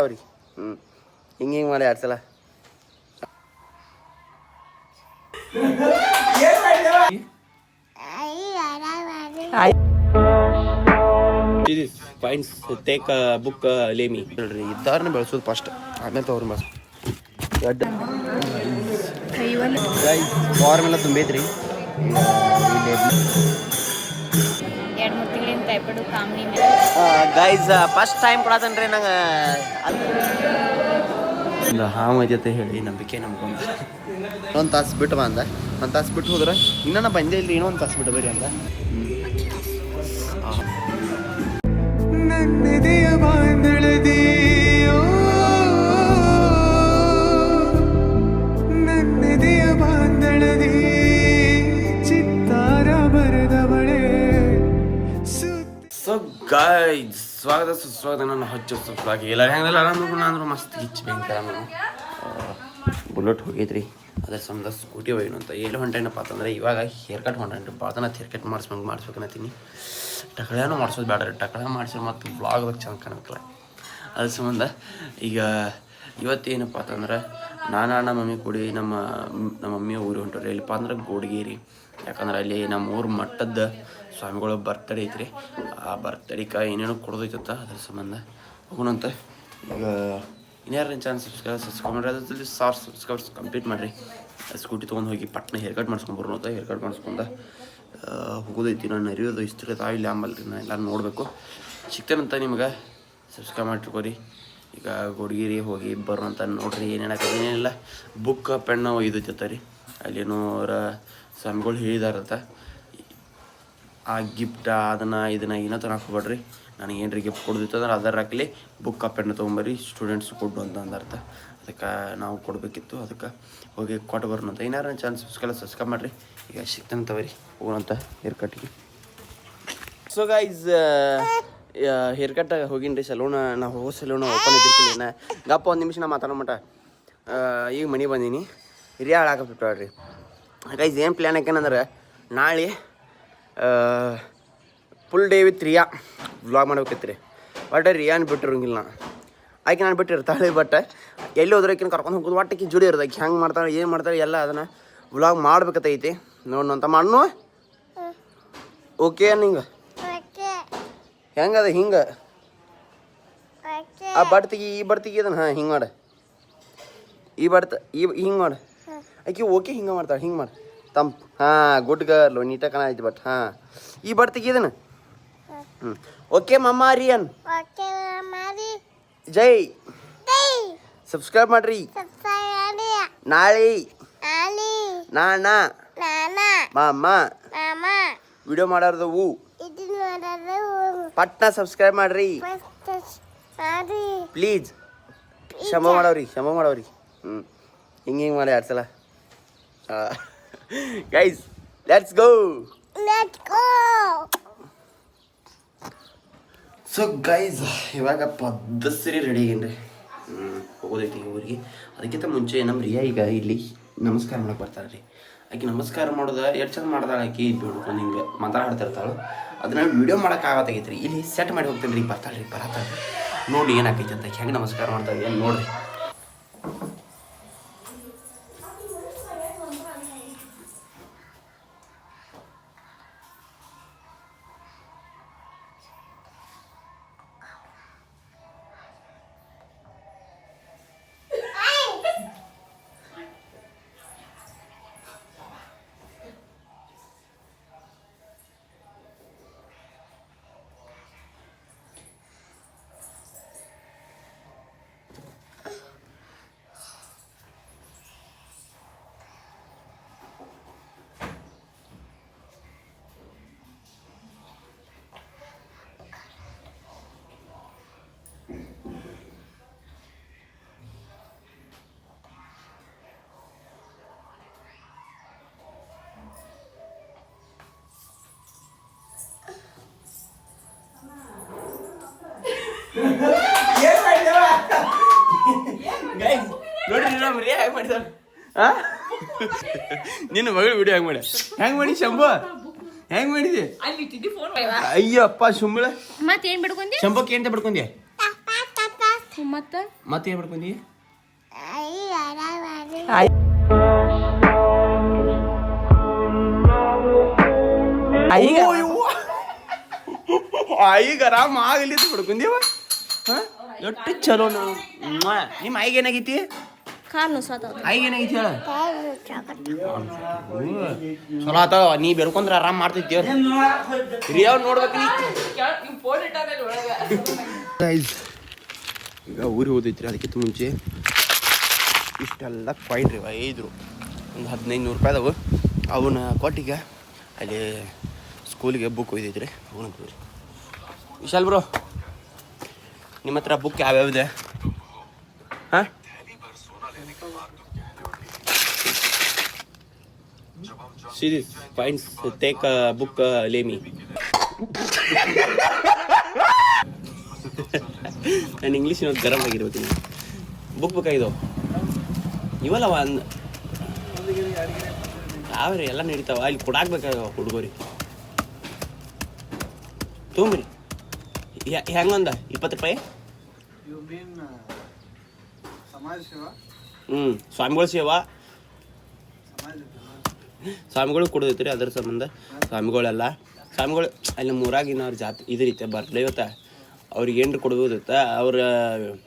ಅವ್ರಿಗೆ ಹಿಂಗೆ ಮಾಡಿ 2 ಸಲ ಪಾಯಿಂಟ್ಸ್ ಟೇಕ್ ಬುಕ್ ಲೇಮಿ ಹೇಳ್ರಿ ಇದ್ದಾರನ್ನ ಬೆಳೆಸೋದು ಫಸ್ಟ್ ಆಮೇಲೆ ತವ್ರ ಬಸ್ ಫಾರ್ಮ್ ಎಲ್ಲ ತುಂಬೈತ್ರಿ ಗೈಸ್ ಫಸ್ಟ್ ಟೈಮ್ ಕೊಡತನ್ರಿ ನಂಗೆ ಒಂದು ಹಾವು ಐತೆ ಹೇಳಿ ನಂಬಿಕೆ ನಮ್ಗೊಂದು ಒಂದು ತಾಸು ಬಿಟ್ಟು ಬಂದ 1 ತಾಸು ಬಿಟ್ಟು ಹೋದ್ರೆ ಇನ್ನೂ ನಾ ಬಂದೇ ಇಲ್ಲ ಇನ್ನೊಂದು ತಾಸು ಬಿಟ್ಟು ಬರ್ರಿ ಅಂದ ನನ್ನದೆಯ ಬಾಂಧಳದಿಯೋ ನನ್ನದೆಯ ಬಾಂಧಳದಿ ಚಿತ್ತಾರ ಬರೆದವಳೆ ಸೊ ಗೈಸ್ ಸ್ವಾಗತ ಸುಸ್ವಾಗತ ನನ್ನ ಹಚ್ಚು ಸುಸ್ವಾಗಿ ಎಲ್ಲರೂ ಹೆಂಗಲ್ಲ ಆರಾಮ ಅಂದ್ರು ಮಸ್ತ್ ಗಿಚ್ಚಿ ಭಯಂಕರ ನಾನು ಬುಲೆಟ್ ಹೋಗೈತ್ರಿ ಅದ್ರ ಸಂಬಂಧ ಸ್ಕೂಟಿ ಹೋಗಿನು ಅಂತ ಎಲ್ಲಿ ಹೊಂಟೇನಪ್ಪ ಅಂತಂದ್ರೆ ಇವಾಗ ಹೇರ್ ಕಟ್ ಹೊಂಟೇನ್ರಿ ಭಾಳ ಹೇರ್ ಕಟ್ ಮಾಡಿಸ್ಬೇಕನ್ನತ್ತೀನಿ ಟಕಳ್ಯಾನು ಮಾಡಿಸೋದು ಬೇಡ ರೀ ಟಕಳ ಮಾಡಿಸಿದ್ರೆ ಮತ್ತು ವ್ಲಾಗ್ದಾಗ ಚೆಂದ ಕಾಣಕ್ಕಲ್ಲ ಅದ್ರ ಸಂಬಂಧ ಈಗ ಇವತ್ತೇನಪ್ಪ ಅಂತಂದ್ರೆ ನಮ್ಮ ಮಮ್ಮಿ ಕೂಡಿ ನಮ್ಮ ಮಮ್ಮಿ ಊರಿಗೆ ಹೊಂಟವ್ರಿ ಎಲ್ಲಿಪ್ಪ ಅಂದ್ರೆ ಗೋಡ್ಗೇರಿ ಯಾಕಂದ್ರೆ ಅಲ್ಲಿ ನಮ್ಮ ಊರು ಮಟ್ಟದ ಸ್ವಾಮಿಗಳ ಬರ್ತಡೇ ಐತ್ರಿ ಆ ಬರ್ತಡೇಗೆ ಏನೇನೋ ಕೊಡೋದೈತತ್ತ ಅದ್ರ ಸಂಬಂಧ ಹೋಗೋಣಂತ ಈಗ ಇನ್ಯಾರು ಚಾನ್ಸ್ ಸಬ್ಸ್ಕ್ರೈಬ್ ಮಾಡಿರಿ ಅದ್ರಲ್ಲಿ 1000 ಸಬ್ಸ್ಕ್ರೈಬರ್ಸ್ ಕಂಪ್ಲೀಟ್ ಮಾಡಿರಿ ಸ್ಕೂಟಿ ತೊಗೊಂಡು ಹೋಗಿ ಪಟ್ನ ಹೇರ್ ಕಟ್ ಮಾಡಿಸ್ಕೊಂಬರೋಣ ಅಂತ ಹೇರ್ ಕಟ್ ಮಾಡಿಸ್ಕೊಂಡ ಹೋಗೋದೈತಿ ನಾನು ಅರಿಯೋದು ಇಷ್ಟು ತಾವಿಲ್ಲ ಆಂಬಲ್ರಿ ನಾನು ಎಲ್ಲರೂ ನೋಡಬೇಕು ಸಿಗ್ತೇನಂತ ನಿಮ್ಗೆ ಸಬ್ಸ್ಕ್ರೈಬ್ ಮಾಡಿಟ್ಕೋರಿ ಈಗ ಗೋಡ್ಗಿರಿ ಹೋಗಿ ಬರೋಂತ ನೋಡ್ರಿ ಏನೇನಿಲ್ಲ ಬುಕ್ ಪೆನ್ನು ಒಯ್ದೈತೆ ರೀ ಅಲ್ಲೇನೋ ಅವರ ಸ್ವಾಮಿಗಳು ಹೇಳಿದಾರಂತ ಆ ಗಿಫ್ಟ ಅದನ್ನು ಏನೋ ತನಕ ಹೋಗ್ಬೇಡ್ರಿ ನನಗೆ ಏನು ರೀ ಗಿಫ್ಟ್ ಕೊಡೋದಿತ್ತು ಅಂದ್ರೆ ಅದರ ಹಾಕಲಿ ಬುಕ್ ಪೆನ್ನು ತೊಗೊಂಬರಿ ಸ್ಟೂಡೆಂಟ್ಸ್ ಕೊಡು ಅಂತ ಅಂದರ್ಥ ಅದಕ್ಕೆ ನಾವು ಕೊಡಬೇಕಿತ್ತು ಅದಕ್ಕೆ ಹೋಗಿ ಕೊಟ್ಟು ಬರೋಣ ಅಂತ ಏನಾರು ಚಾನ್ಸ್ ಸಬ್ಸ್ಕ್ರೈಬ್ ಮಾಡಿರಿ ಈಗ ಸಿಗ್ತಾನೆ ತವರಿ ಹೋಗೋಣಂತ ಹೇರ್ ಕಟ್ಗೆ ಸೊ ಗೈಸ್ ಹೇರ್ ಕಟ್ ಹೋಗಿನ್ರಿ ಸಲೂನ್ ನಾವು ಹೋಗೋ ಸಲೂನ್ ಓಪನ್ ಇದ್ದಿರ್ತಿಲ್ಲ ಗಪ್ಪ ಒಂದು ನಿಮಿಷ ನಾ ಮಾತಾಡೋ ಮಟ ಈಗ ಮನೆ ಬಂದೀನಿ ಹಿರಿಯ ಹಾಳಾಕಬಿಟ್ಟಾಳ್ರಿ ಗೈಸ್ ಏನು ಪ್ಲ್ಯಾನ್ ಹಾಕ್ಯಾನಂದ್ರೆ ನಾಳೆ full day with Riya vlog ಮಾಡ್ಬೇಕಿತ್ತು ರೀ ಬಟ್ ರಿಯಾನ್ ಬಿಟ್ಟಿರೋಂಗಿಲ್ಲ ಆಕೆ ನಾನು ಬಿಟ್ಟಿರ್ತಾಳೆ ಬಟ್ ಎಲ್ಲಿ ಹೋದ್ರೆ ಆಕಿನ ಕರ್ಕೊಂಡು ಹೋಗೋದು ಒಟ್ಟಕ್ಕೆ ಜುಡಿ ಇರೋದು ಆಕೆ ಹೆಂಗೆ ಮಾಡ್ತಾಳೆ ಏನು ಮಾಡ್ತಾಳೆ ಎಲ್ಲ ಅದನ್ನು ವ್ಲಾಗ್ ಮಾಡ್ಬೇಕತ್ತೈತಿ ನೋಡೋಣ ಅಂತ ಮಾಡ್ನು ಓಕೆ ನಿಂಗೆ ಹೆಂಗದ ಹಿಂಗೆ ಆ ಬಡ್ತಿಗೆ ಈ ಬಡ್ತಿಗೆ ಅದನ್ನು ಹಾಂ ಹಿಂಗೆ ಮಾಡು ಹಿಂಗೆ ಮಾಡು ಆಕೆ ಓಕೆ ಹಿಂಗೆ ಮಾಡ್ತಾಳೆ ಹಿಂಗೆ ಮಾಡಿ ತಂಪು ಹಾಂ ಗುಡ್ ಗರ್ಲು ನೀಟಾಗಿ ಕಾಣೈತಿ ಬಟ್ ಹಾಂ ಈ ಬಡ್ತಿಗೆ ಇದನ್ನು ಓಕೆ ಮಮ್ಮ ರಿಯನ್ ಜೈ ಸಬ್ಸ್ಕ್ರೈಬ್ ಮಾಡ್ರಿ ನಾಳೆ ಮಾಮ ವಿಡಿಯೋ ಮಾಡೋದವು ಪಟ್ನ ಸಬ್ಸ್ಕ್ರೈಬ್ ಮಾಡ್ರಿ ಪ್ಲೀಸ್ ಕ್ಷಮ ಮಾಡವ್ರಿ ಹಿಂಗೆ ಮಾಡಿ 2 ಸಲ guys let's go so guys ಇವಾಗ ಪದ್ದಸರಿ ರೆಡಿ ಆಗೇನ್ರಿ ಹೋಗೋದೈತಿ ಊರಿಗೆ ಅದಕ್ಕಿಂತ ಮುಂಚೆ ನಮ್ಮ ರಿಯಾ ಈಗ ಇಲ್ಲಿ ನಮಸ್ಕಾರ ಮಾಡಕ್ಕೆ ಬರ್ತಾರೆ ರೀ ಆಕೆ ನಮಸ್ಕಾರ ಮಾಡೋದು ಎಷ್ಟು ಚಂದ ಮಾಡ್ತಾಳೆ ಆಕೆ ಬಿಡ್ಕೊಂಡು ಹಿಂಗೆ ಮಾತಾಡ್ತಿರ್ತಾಳೆ ಅದನ್ನ ವೀಡಿಯೋ ಮಾಡೋಕ್ಕಾಗತ್ತಾಗೈತೆ ರೀ ಇಲ್ಲಿ ಸೆಟ್ ಮಾಡಿ ಹೋಗ್ತೇನೆ ರೀ ಬರ್ತಾಳೆ ನೋಡಿ ಏನಾಕೈತೆ ಅಂತ ಹೆಂಗೆ ನಮಸ್ಕಾರ ಮಾಡ್ತಾರೆ ಏನು ನೋಡ್ರಿ ನಿನ್ನ ಮಗಳು ವಿಡಿಯೋ ಹೆಂಗ್ ಮಾಡಿ ಶಂಭು ಹೆಂಗ್ ಮಾಡಿದೆ ಅಯ್ಯಪ್ಪ ಶಂಬಳ ಶಂಭಕ್ಕೆ ಏನ್ ಬಿಡ್ಕೊಂಡೆ ಮತ್ತೆ ಏನು ಮಾಡ್ಕೊಂಡಿ ಈಗ ಆರಾಮ ಆಗಲಿ ಬಿಡ್ಕೊಂಡೀವ ಎಷ್ಟು ಚಲೋ ನಾವು ನಿಮ್ಮ ಆಯಿಗೆ ಏನಾಗೈತಿ ಆಯಿಗೆ ಏನಾಗೈತಿ ಹೇಳ ಚಲೋ ಆತಾವ ನೀ ಬೆಳ್ಕೊಂಡ್ರೆ ಆರಾಮ್ ಮಾಡ್ತೈತಿ ರಿಯಾವ್ ನೋಡ್ಬೇಕು ಈಗ ಊರಿಗೆ ಹೋದೈತ್ರಿ ಅದಕ್ಕಿಂತ ಮುಂಚೆ ಇಷ್ಟೆಲ್ಲ ಕಾಯಿನ್ ರೀ 5 ಒಂದು 1500 ರೂಪಾಯಿ ಅದಾವು ಅವನ್ನ ಕೊಟ್ಟಿಗೆ ಅಲ್ಲಿ ಸ್ಕೂಲಿಗೆ ಬುಕ್ ಒಯ್ದೈತ್ರಿ ಅವನು ವಿಶಾಲ್ ಬ್ರೋ ನಿಮ್ಮ ಹತ್ರ ಬುಕ್ ಯಾವ್ಯಾವಿದೆ ಹಾಂ ಸೀರೀಸ್ ಪಾಯಿಂಟ್ಸ್ ಟೇಕ್ ಬುಕ್ ಲೇಮಿ ನಾನು ಇಂಗ್ಲೀಷ್ ನೋಡಿ ಗರಂ ಆಗಿರ್ಬೇಕು ಬುಕ್ ಬೇಕಾಗಿದ್ದವು ಇವಲ್ಲ ಒಂದು ಯಾವ್ರಿ ಎಲ್ಲ ನಡೀತಾವ ಅಲ್ಲಿ ಕೊಡಾಕ್ಬೇಕಾಗ ಹುಡುಗರಿ ತೊಗೊಂಬ್ರಿ ಹೆಂಗಂದ 20 ರೂಪಾಯಿ ಸ್ವಾಮಿಗಳ ಸೇವಾ ಸ್ವಾಮಿಗಳು ಕೊಡೋದೈತ್ರಿ ಅದ್ರ ಸಂಬಂಧ ಸ್ವಾಮಿಗಳೆಲ್ಲ ಸ್ವಾಮಿಗಳು ಅಲ್ಲಿ ಮೂರಾಗಿನ ಅವ್ರ ಜಾತಿ ಇದೈತೆ ಬರ್ಡೇ ಇವತ್ತ ಅವ್ರಿಗೆ ಏನ್ರ ಕೊಡ್ಬೋದೈತೆ ಅವ್ರ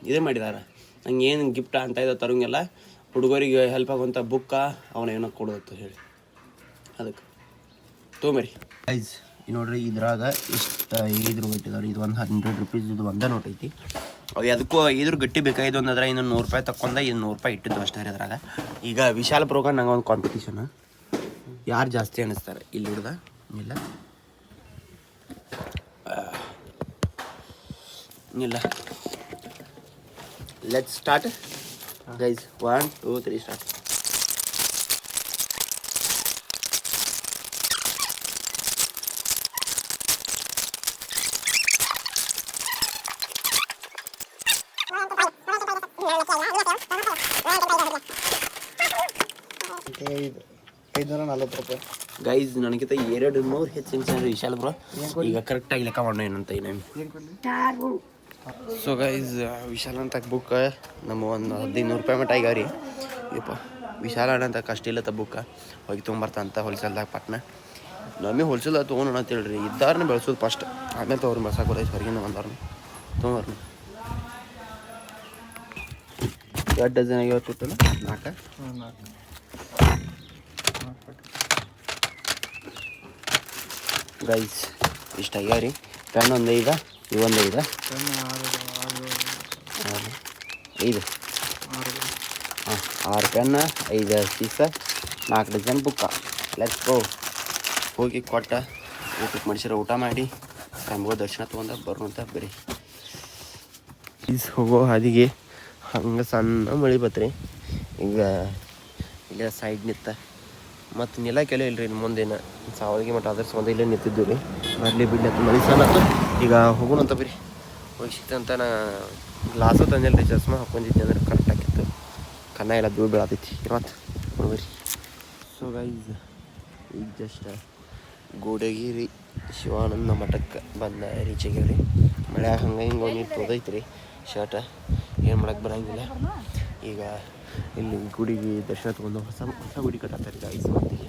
ಇದೇ ಮಾಡಿದಾರ ನಂಗೆ ಏನು ಗಿಫ್ಟ್ ಅಂತ ಇದ್ದಾವೆ ತರಂಗೆಲ್ಲ ಹುಡುಗರಿಗೆ ಹೆಲ್ಪ್ ಆಗುವಂಥ ಬುಕ್ಕ ಅವನ ಏನೋ ಕೊಡೋದು ಹೇಳಿ ಅದಕ್ಕೆ ತೊಗೊಂಬರಿ ಐಸ್ ನೋಡ್ರಿ ಇದ್ರಾಗ ಇಷ್ಟು 5 ರೂಪಾಯಿ ಇಟ್ಟಿದಾರೆ ಇದು ಒಂದು 100 ರೂಪೀಸ್ ಇದು ಒಂದೇ ನೋಟ್ ಐತಿ ಅವು ಅದಕ್ಕೂ ಇದ್ರ ಗಟ್ಟಿ ಬೇಕಾಯ್ತು ಅಂದ್ರೆ ಇನ್ನು 100 ರೂಪಾಯಿ ತಕ್ಕೊಂಡ ಇನ್ನು 100 ರೂಪಾಯಿ ಇಟ್ಟಿದ್ದು ಅಷ್ಟೇ ರೀ ಅದ್ರಾಗ ಈಗ ವಿಶಾಲ ಪ್ರೋಗ್ರಾಮ್ ನಂಗೆ ಒಂದು ಕಾಂಪಿಟೀಷನ್ ಯಾರು ಜಾಸ್ತಿ ಅನ್ನಿಸ್ತಾರೆ ಇಲ್ಲಿ ಹಿಡ್ದ ಇಲ್ಲ ಇಲ್ಲ let's start guys 1 2 3 start guys ನನಗಿಂತ 200 ಹೆಚ್ಚಿನ ವಿಶಾಲ್ ಬ್ರೋ ಈಗ ಕರೆಕ್ಟಾಗಿ ಲೆಕ್ಕ ಮಾಡೋಣ ಏನಂತ ಏನೇನು ಸೊ ಗೈಸ್ ವಿಶಾಲ್ ಅಂತ ಬುಕ್ ನಮ್ಮ ಒಂದು 1500 ರೂಪಾಯಿ ಮಟ್ಟ ಆಗ್ಯಾವ್ರಿ ಯಪ್ಪ ವಿಶಾಲ ಅಂತ ಕಷ್ಟ ಇಲ್ಲ ಬುಕ್ಕ ಹೋಗಿ ತೊಗೊಂಬರ್ತಾಂತ ಹೋಲ್ಸೇಲ್ದಾಗ ಪಟ್ನ ನಮಗೆ ಹೋಲ್ಸೇಲ್ದಾಗ ತೊಗೊಂಡು ಅಂತೇಳ್ರಿ ಇದ್ದಾರನ್ನ ಬೆಳೆಸೋದು ಫಸ್ಟ್ ಆಮೇಲೆ ತೊಗೊಳ್ರಿ ಬೆಳ್ಸಕ್ಕೆ ಬರ್ತೈತೆ ಹೊರಗಿಂದ ಬಂದವ್ರನ್ನ ತೊಗೊಂಬರ್ರಿ 2 ಡಜನ್ ಆಗ್ಯಾವ ಟೋಟಲ್ 4 ಗೈಸ್ ಇಷ್ಟು ಆಗ್ಯಾವ ರೀ ಪೆನ್ ಒಂದು 5 ಇವೊಂದು 5 5 6 pen 5 ಸೀಸ 4 dozen book let's go ಹೋಗಿ ಕೊಟ್ಟ ಊಟಕ್ಕೆ ಮನುಷ್ಯರು ಊಟ ಮಾಡಿ ಸ್ವಾಮಿಗಳ ದರ್ಶನ ತೊಗೊಂಡ ಬರುವಂಥ ಬರೀ ಈಸ್ ಹೋಗೋ ಹಾದಿಗೆ ಹಂಗೆ ಸಣ್ಣ ಮಳೆ ಬತ್ರಿ ಈಗ ಇಲ್ಲೇ ಸೈಡ್ ನಿಂತ ಮತ್ತು ನಿಲ್ಲಕ್ಕೆಲ್ಲ ಇಲ್ಲರಿ ಇನ್ನು ಮುಂದೇನು ಸಾವಳಿಗೆ ಮಟ್ಟ ಅದ್ರ ಸಂಬಂಧ ಇಲ್ಲೇ ನಿಂತಿದ್ದು ರೀ ಬರಲಿ ಬಿಡಲಿ ಅಂತ ಮಳೆ ಸಣ್ಣ ಈಗ ಹೋಗೋಣಂತ ಬರೀ ಹೋಗಿ ಸಿಕ್ತಂತ ನಾ ಗ್ಲಾಸು ತಂದಿಲ್ಲ ರೀ ಚಸ್ಮಾ ಹಾಕೊಂಡಿದ್ದೆ ಅಂದ್ರೆ ಕರೆಕ್ಟ್ ಆಗಿತ್ತು ಕನ್ನ ಎಲ್ಲ ಧೂಳು ಬೀಳತೈತಿ ಇವತ್ತು ನೋಡ್ರಿ ಸೊ ಗೈಸ್ ಈಗ ಜಸ್ಟ್ ಗೋಡಗಿರಿ ಶಿವಾನಂದ ಮಠಕ್ಕೆ ಬಂದ ರೀಚ್ ಆಗ್ಯಾವ್ರಿ ಮಳೆ ಹಂಗೆ ಹಿಂಗೆ ನೀರು ತೊದೈತೆ ರೀ ಶರ್ಟ ಏನು ಮಾಡಕ್ಕೆ ಬರೋಂಗಿಲ್ಲ ಈಗ ಇಲ್ಲಿ ಗುಡಿಗೆ ದರ್ಶನ ತೊಗೊಂಡು ಹೊಸ ಗುಡಿ ಕಟ್ಟತ್ತಾರೆ ಈಗ 5 ಮಂದಿಗೆ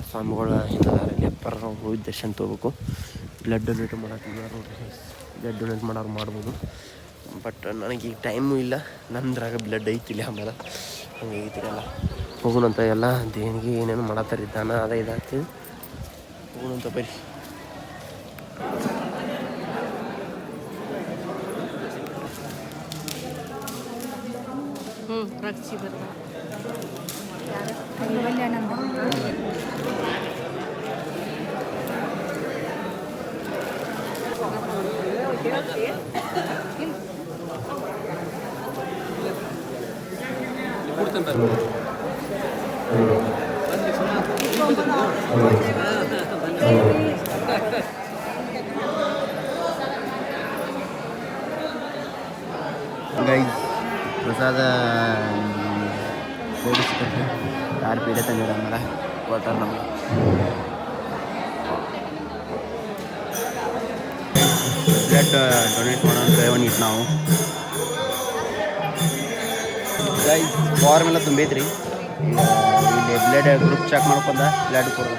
ಸ್ವಾಮಿಗಳ ಹಿಂದದಲ್ಲಿ ಎಪ್ಪರ ಹೋಗಿ ದರ್ಶನ ತೊಗೋಬೇಕು ಬ್ಲಡ್ ಡೊನೇಟ್ ಮಾಡೋಕೆ ನೋಡ್ರಿ ಬ್ಲಡ್ ಡೊನೇಟ್ ಮಾಡೋರು ಮಾಡ್ಬೋದು ಬಟ್ ನನಗೆ ಈಗ ಟೈಮು ಇಲ್ಲ ನಂದ್ರಾಗ ಬ್ಲಡ್ ಐತಿಲ್ಲ ಆಮೇಲೆ ಹಂಗೆ ಐತಿರಲ್ಲ ಹೋಗೋಣಂತ ಎಲ್ಲ ದೇಣಿಗೆ ಏನೇನು ಮಾಡತ್ತಾರೆ ದಾನ ಅದ ಇದಾಗ್ತದೆ ಹೋಗೋಣಂತ ಬರೀ ರಕ್ಷಿ ಬರ್ತಾರೆ ಗೈಸ್ ಪ್ರಸಾದ ಸೇರಿಸ್ಕೊಟ್ಟು ಯಾರು ಪೀಡೆ ತಂದಿರ ಆಮೇಲೆ ಕೊಟ್ಟಾರ ನಮ್ಗೆ ಬ್ಲಡ್ ಡೊನೇಟ್ ಮಾಡೋಣ ಒಂದು ನಾವು ಗೈಸ್ ಫಾರ್ಮ್ ಎಲ್ಲ ತುಂಬೈತ್ರಿ. ಇಲ್ಲಿ ಬ್ಲಡ್ ಗ್ರೂಪ್ ಚೆಕ್ ಮಾಡ್ಕೊಂಡ ಬ್ಲಡ್ ಕೊಡೋದು.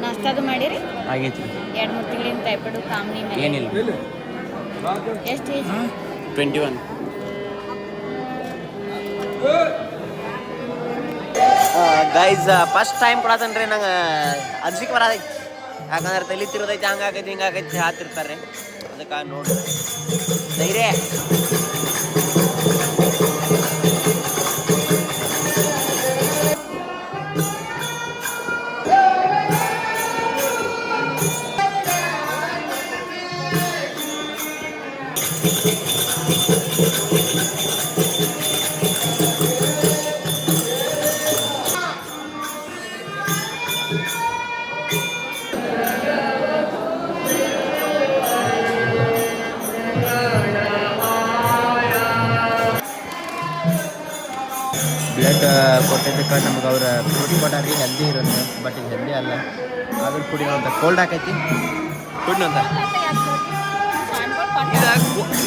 ನಾಷ್ಟಾದು ಮಾಡಿರಿ ಆಗೈತಿ. 2-3 ತಿಂಗಳಿಂದ ಟೈಫಾಯ್ಡು ಕಾಮನಿ ಏನಿಲ್ಲ. ಎಷ್ಟು ಏಜ್? 21. ಗೈಸ್ ಫಸ್ಟ್ ಟೈಮ್ ಕೊಡತ್ತನ್ರಿ ನಂಗೆ ಅನ್ಸಿಕೆ ಬರೋದೈತಿ. ಯಾಕಂದ್ರೆ ತಲೆ ತಿರೋದೈತಿ, ಹಂಗಾಗೈತಿ ಹಿಂಗಾಗೈತಿ ಹಾತಿರ್ತಾರೆ. ಅದಕ್ಕೆ ನೋಡಿ ಧೈರ್ಯ. ಬ್ಲಡ್ ಕೊಟ್ಟಿದ್ದಕ್ಕೆ ನಮ್ಗೆ ಅವ್ರ ಫ್ರೂಟಿ ಕೊಟ್ಟಾರಿ, ಹೆಲ್ದಿ ಇರುತ್ತೆ. ಬಟ್ ಇದು ಹೆಲ್ದಿ ಅಲ್ಲ. ಅದ್ರ ಕುಡಿ ಅಂತ ಕೋಲ್ಡ್ ಹಾಕೈತಿ ಕುಡಿನಂತ.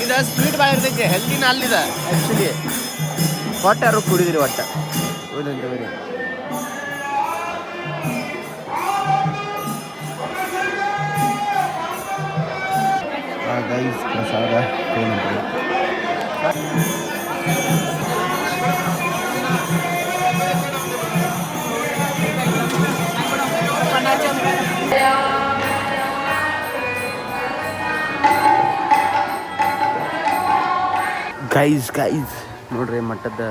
ಇದು ಸ್ವೀಟ್ ಭಾಳ ಇರ್ತೈತಿ, ಹೆಲ್ದಿನ ಅಲ್ಲಿದೆ ಆ್ಯಕ್ಚುಲಿ. ಕೊಟ್ಟಾರು ಕುಡಿದ್ರಿ ಒಟ್ಟು ಒಂದೊಂದು. ಗೈಸ್ ಪ್ರಸಾದ ಏನಂತ ಗೈಸ್ ನೋಡ್ರಿ ಮಠದ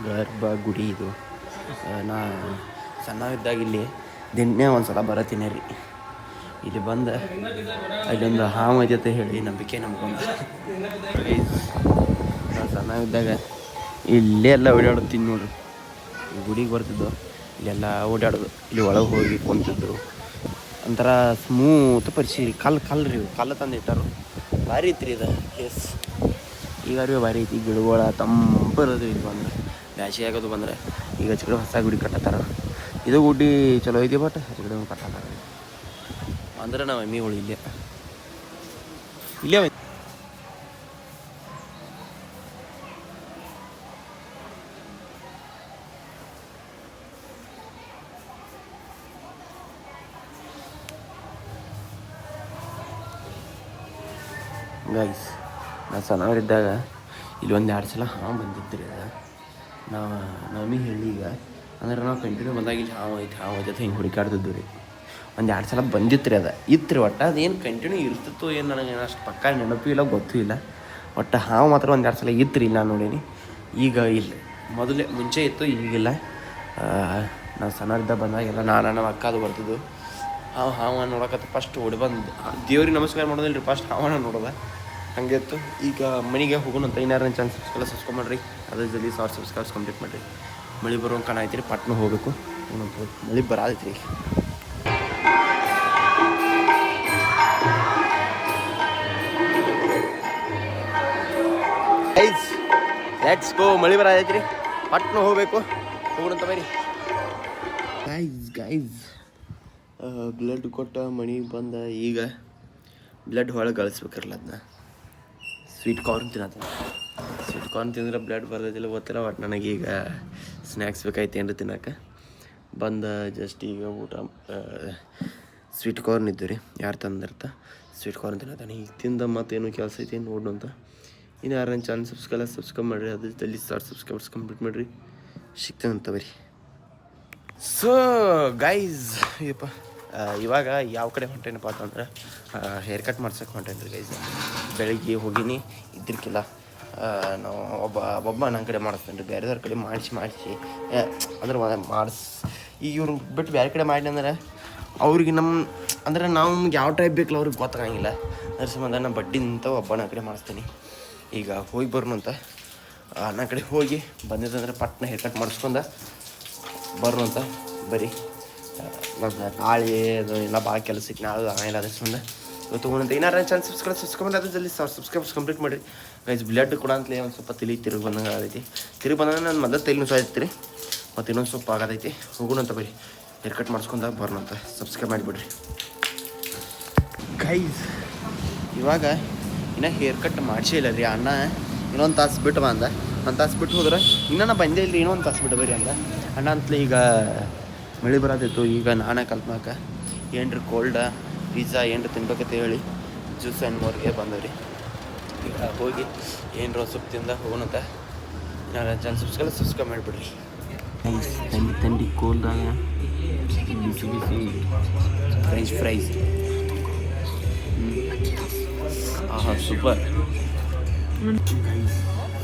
ಗರ್ಭ ಗುಡಿ ಇದು. ನಾ ಸಣ್ಣವಿದ್ದಾಗ ಇಲ್ಲಿ ದಿನೇ ಒಂದ್ಸಲ ಬರತ್ತೀನಿ ರೀ. ಇಲ್ಲಿ ಬಂದು ಅಲ್ಲೊಂದು ಹಾವು ಐತೆ ಹೇಳಿ ನಂಬಿಕೆ ನಮ್ಗೊಂದು. ನಾನು ಸಣ್ಣವಿದ್ದಾಗ ಇಲ್ಲೇ ಎಲ್ಲ ಓಡಾಡುತ್ತೀನಿ ನೋಡ್ರಿ. ಈ ಗುಡಿಗೆ ಬರ್ತಿದ್ದು ಇಲ್ಲೆಲ್ಲ ಓಡಾಡೋದು. ಇಲ್ಲಿ ಒಳಗೆ ಹೋಗಿ ಕುಂತಿದ್ದು ಒಂಥರ ಸ್ಮೂತ್ ಪರಿಸ್ಥಿತಿ. ಕಲ್ಲು ರೀ, ಕಲ್ಲು ತಂದು ಇಟ್ಟಾರು. ಭಾರಿ ಐತ್ರಿ ಇದು ಪ್ಲೇಸ್. ಈಗ ರೀ ಭಾರಿ ಐತಿ. ಗಿಡಗಳ ತಂಪರದು ಇದು ಬಂದ್ರೆ, ಬ್ಯಾಸಿಗೆ ಆಗೋದು ಬಂದರೆ. ಈಗ ಹಚ್ಕಡೆ ಹೊಸ ಗುಡಿ ಕಟ್ಟತ್ತಾರ. ಇದು ಗುಡಿ ಚಲೋ ಐತಿ, ಬಟ್ ಹಚ್ಕಡೆ ಕಟ್ಟತ್ತಾರ ಅಂದ್ರೆ ನಾವು ಎಮ್ಮಿಗಳು ಇಲ್ಲೇ ಗೈಸ್ ನಾನು ಸಣ್ಣವರಿದ್ದಾಗ ಇಲ್ಲಿ 1-2 ಸಲ ಹಾವು ಬಂದಿತ್ತು ರೀ. ನಾವು ನಮಗೆ ಹೇಳಿ ಈಗ ಅಂದ್ರೆ ನಾವು ಕಂಟಿನ್ಯೂ ಬಂದಾಗ ಇಲ್ಲಿ ಹಾವು ಐತೆ ಅಂತ ಹಿಂಗೆ ಹುಡುಕಾಡ್ತಿದ್ದು ರೀ. 1-2 ಸಲ ಬಂದಿತ್ತು ರೀ. ಇತ್ತು ರೀ. ಒಟ್ಟು ಅದೇನು ಕಂಟಿನ್ಯೂ ಇರ್ತಿತ್ತು ಏನು ನನಗೆ ಅಷ್ಟು ಪಕ್ಕ ನೆನಪು ಇಲ್ಲ, ಗೊತ್ತೂ ಇಲ್ಲ. ಒಟ್ಟು ಹಾವು ಮಾತ್ರ 1-2 ಸಲ ಇತ್ತು ರೀ. ನಾನು ನೋಡೀನಿ. ಈಗ ಇಲ್ಲ, ಮುಂಚೆ ಇತ್ತು, ಈಗಿಲ್ಲ. ನಾವು ಸಣ್ಣರಿದ್ದ ಬಂದಾಗೆಲ್ಲ ನಮ್ಮ ಅಕ್ಕ ಅದು ಬರ್ತಿದ್ದು. ಹಾವು ನೋಡಕತ್ತ ಫಸ್ಟ್ ಓಡಿ ಬಂದು ದೇವ್ರಿಗೆ ನಮಸ್ಕಾರ ಮಾಡೋದಿಲ್ಲ ರೀ, ಫಸ್ಟ್ ಹಾವನ್ನ ನೋಡೋದ ಹಂಗೆ ಇತ್ತು. ಈಗ ಮನೆಗೆ ಹೋಗೋಣಂತ. ಇನ್ನಾರು ಚಾನ್ಸ್ ಸಬ್ಸ್ಕ್ರೈಬ್ ಮಾಡ್ರಿ. ಅದ್ರ ಜಲ್ದಿ 1000 ಸಬ್ಸ್ಕ್ರೈಬ್ಸ್ ಕಂಪ್ಲೀಟ್ ಮಾಡಿರಿ. ಮಳೆ ಬರೋ ಕಾಣ ಐತಿ ರೀ, ಪಟ್ನ ಹೋಗ್ಬೇಕು. ಮಳೆ ಬರಾದೈತಿ ರೀ. Guys let's go. ಮಳೆ ಬರಾದೈತಿ ರೀ, ಪಟ್ನ ಹೋಗ್ಬೇಕು. ಹೋಗೋಣಂತ ಬರೀ ಗೈಸ್. ಬ್ಲಡ್ ಕೊಟ್ಟ ಮನೆಗೆ ಬಂದ. ಈಗ ಬ್ಲಡ್ ಒಳಗೆ ಗಳಿಸ್ಬೇಕಿರಲ್ಲ. ಅದನ್ನ ಸ್ವೀಟ್ ಕಾರ್ನ್ ತಿಂದ್ರೆ ಬ್ಲಡ್ ಬರ್ತೈತಿಲ್ಲ ಗೊತ್ತಿಲ್ಲ. ಬಟ್ ನನಗೀಗ ಸ್ನ್ಯಾಕ್ಸ್ ಬೇಕಾಯ್ತು ಏನ್ರಿ ತಿನ್ನೋಕೆ. ಬಂದ ಜಸ್ಟ್ ಈಗ ಊಟ ಸ್ವೀಟ್ ಕಾರ್ನ್ ಇದ್ದು ರೀ. ಯಾರು ತಂದಿರ್ತ ಸ್ವೀಟ್ ಕಾರ್ನ್ ತಿನ್ನತ್ತಾನೆ. ಈಗ ತಿಂದ ಮತ್ತೇನು ಕೆಲಸ ಐತಿ ನೋಡು ಅಂತ. ಇನ್ನು ಯಾರು ನನ್ನ ಚಾನಲ್ ಸಬ್ಸ್ಕ್ರೈಬ್ ಮಾಡಿರಿ. ಅದ್ರ ಜಲ್ದಿ 1000 ಸಬ್ಸ್ಕ್ರೈಬರ್ಸ್ ಕಂಪ್ಲೀಟ್ ಮಾಡಿರಿ. ಸಿಗ್ತೇವಂತ ಬರೀ. ಸೊ ಗೈಸ್ ಇವಾಗ ಯಾವ ಕಡೆ ಹೊಂಟೇನಪ್ಪ ಅಂತಂದ್ರೆ ಹೇರ್ ಕಟ್ ಮಾಡ್ಸೋಕೆ ಹೊಂಟೇನಿ ರೀ ಗೈಸ್. ಬೆಳಿಗ್ಗೆ ಹೋಗಿನಿ ಇದ್ರಕ್ಕಿಲ್ಲ. ನಾವು ಒಬ್ಬ ನನ್ನ ಕಡೆ ಮಾಡಿಸ್ತೇನೆ ರೀ. ಬೇರೆದವ್ರ ಕಡೆ ಮಾಡಿಸಿ ಅಂದ್ರೆ ಈಗ ಇವ್ರು ಬಿಟ್ಟು ಬೇರೆ ಕಡೆ ಮಾಡಿ ಅಂದ್ರೆ ಅವ್ರಿಗೆ ಅಂದ್ರೆ ನಮ್ಗೆ ಯಾವ ಟೈಪ್ ಬೇಕಲ್ಲ ಅವ್ರಿಗೆ ಗೊತ್ತಾಗಂಗಿಲ್ಲ. ಅದ್ರ ಸಂಬಂಧ ನಾನು ಬಡ್ಡಿ ನಿಂತವ ಒಬ್ಬನ ಕಡೆ ಮಾಡಿಸ್ತೀನಿ. ಈಗ ಹೋಗಿ ಬರೋಣ ಅಂತ ಅಣ್ಣ ಕಡೆ ಹೋಗಿ ಬಂದಿದ್ದಂದ್ರೆ ಪಟ್ನ ಹೇರ್ ಕಟ್ ಮಾಡಿಸ್ಕೊಂಡ ಬರೋಣ ಅಂತ. ಬರೀ ನಾಳೆ ಅದು ಎಲ್ಲ ಭಾಳ ಕೆಲಸಕ್ಕೆ ನಾಳೆ ಆಗಲ್ಲ. ಅದ್ರ ಸಂಬಂಧ ಇವತ್ತು ಹೋಗೋಣಂತ. ಏನಾರ ಚಾನ್ಸ್ ಸಬ್ಸ್ಕ್ರೈಬ್ ಅದು ಜಲ್ದಿ ಸಬ್ಸ್ಕ್ರೈಬ್ ಕಂಪ್ಲೀಟ್ ಮಾಡಿರಿ ಗೈಸ್. ಬ್ಲಡ್ ಕೂಡ ಅಂತಲೇ ಒಂದು ಸ್ವಲ್ಪ ತಲೆ ತಿರುಗಿ ಬಂದಂಗೆ ಆಗೈತಿ. ತಿರುಗಿ ಬಂದಾಗ ನಾನು ಮೊದಲು ತಲೆ ನುಸಾಯ್ತಿರಿ ಮತ್ತು ಇನ್ನೊಂದು ಸ್ವಲ್ಪ ಆಗತೈತಿ. ಹೋಗೋಣಂತ ಬರೀ ಹೇರ್ ಕಟ್ ಮಾಡಿಸ್ಕೊಂಡಾಗ ಬರೋಣ ಅಂತ. ಸಬ್ಸ್ಕ್ರೈಬ್ ಮಾಡಿಬಿಡ್ರಿ ಗೈಸ್. ಇವಾಗ ಇನ್ನೂ ಹೇರ್ ಕಟ್ ಮಾಡಿಸೇ ಇಲ್ಲ ರೀ ಅಣ್ಣ. ಇನ್ನೊಂದು ತಾಸು ಬಿಟ್ಟು ಬಂದ. ಒಂದು ತಾಸು ಬಿಟ್ಟು ಹೋದ್ರೆ ಇನ್ನೂ ನಾ ಬಂದೇ ಇಲ್ಲ. ಇನ್ನೊಂದು ತಾಸು ಬಿಟ್ಟು ಬರ್ರಿ ಅಂದ ಅಣ್ಣ ಅಂತಲೇ. ಈಗ ಮಳೆ ಬರೋದಿತ್ತು. ಈಗ ನಾನೇ ಕಲ್ತ್ನಾಕ ಏನ್ರಿ ಕೋಲ್ಡ ಪಿಜ್ಜಾ ಏನ್ರಿ ತಿನ್ಬೇಕಂತ ಹೇಳಿ ಜ್ಯೂಸ್ ಆ್ಯಂಡ್ ಮೋರ್ಗೆ ಬಂದವ್ರಿ. ಈಗ ಹೋಗಿ ಏನರ ಸೊಪ್ಪು ತಿಂದ ಹೋಗೋಣಂತ. ನಾನು ಚಾನಲ್ ಸಬ್ಸ್ಕ್ರೈಬ್ ಮಾಡಿಬಿಡ್ರಿ. ತಂಡಿ ಕೋಲ್ದಾಗ ಬಿಸಿ ಬಿಸಿ French fries. Super.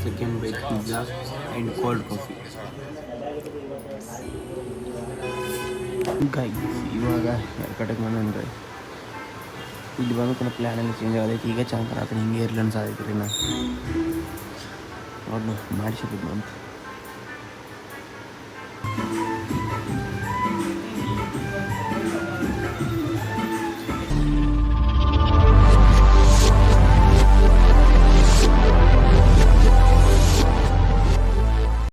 Second bite pizza and cold coffee. ಇವಾಗ ಹೇರ್ ಕಟಿಂಗ್ ಮಾಡೋಣ. ಇಲ್ಲಿ ಬಂದು ಪ್ಲ್ಯಾನ್ ಎಲ್ಲ ಚೇಂಜ್ ಆಗೈತಿ. ಈಗ ಚೆನ್ನಾಗಿ ಹಿಂಗೆ ಇರ್ಲಿ ಅನ್ಸಾದೈತಿ ರೀ. ನಾನು ನೋಡಿ ಮಾಡಿಸಿಬಿಟ್ಟು ಅಂತ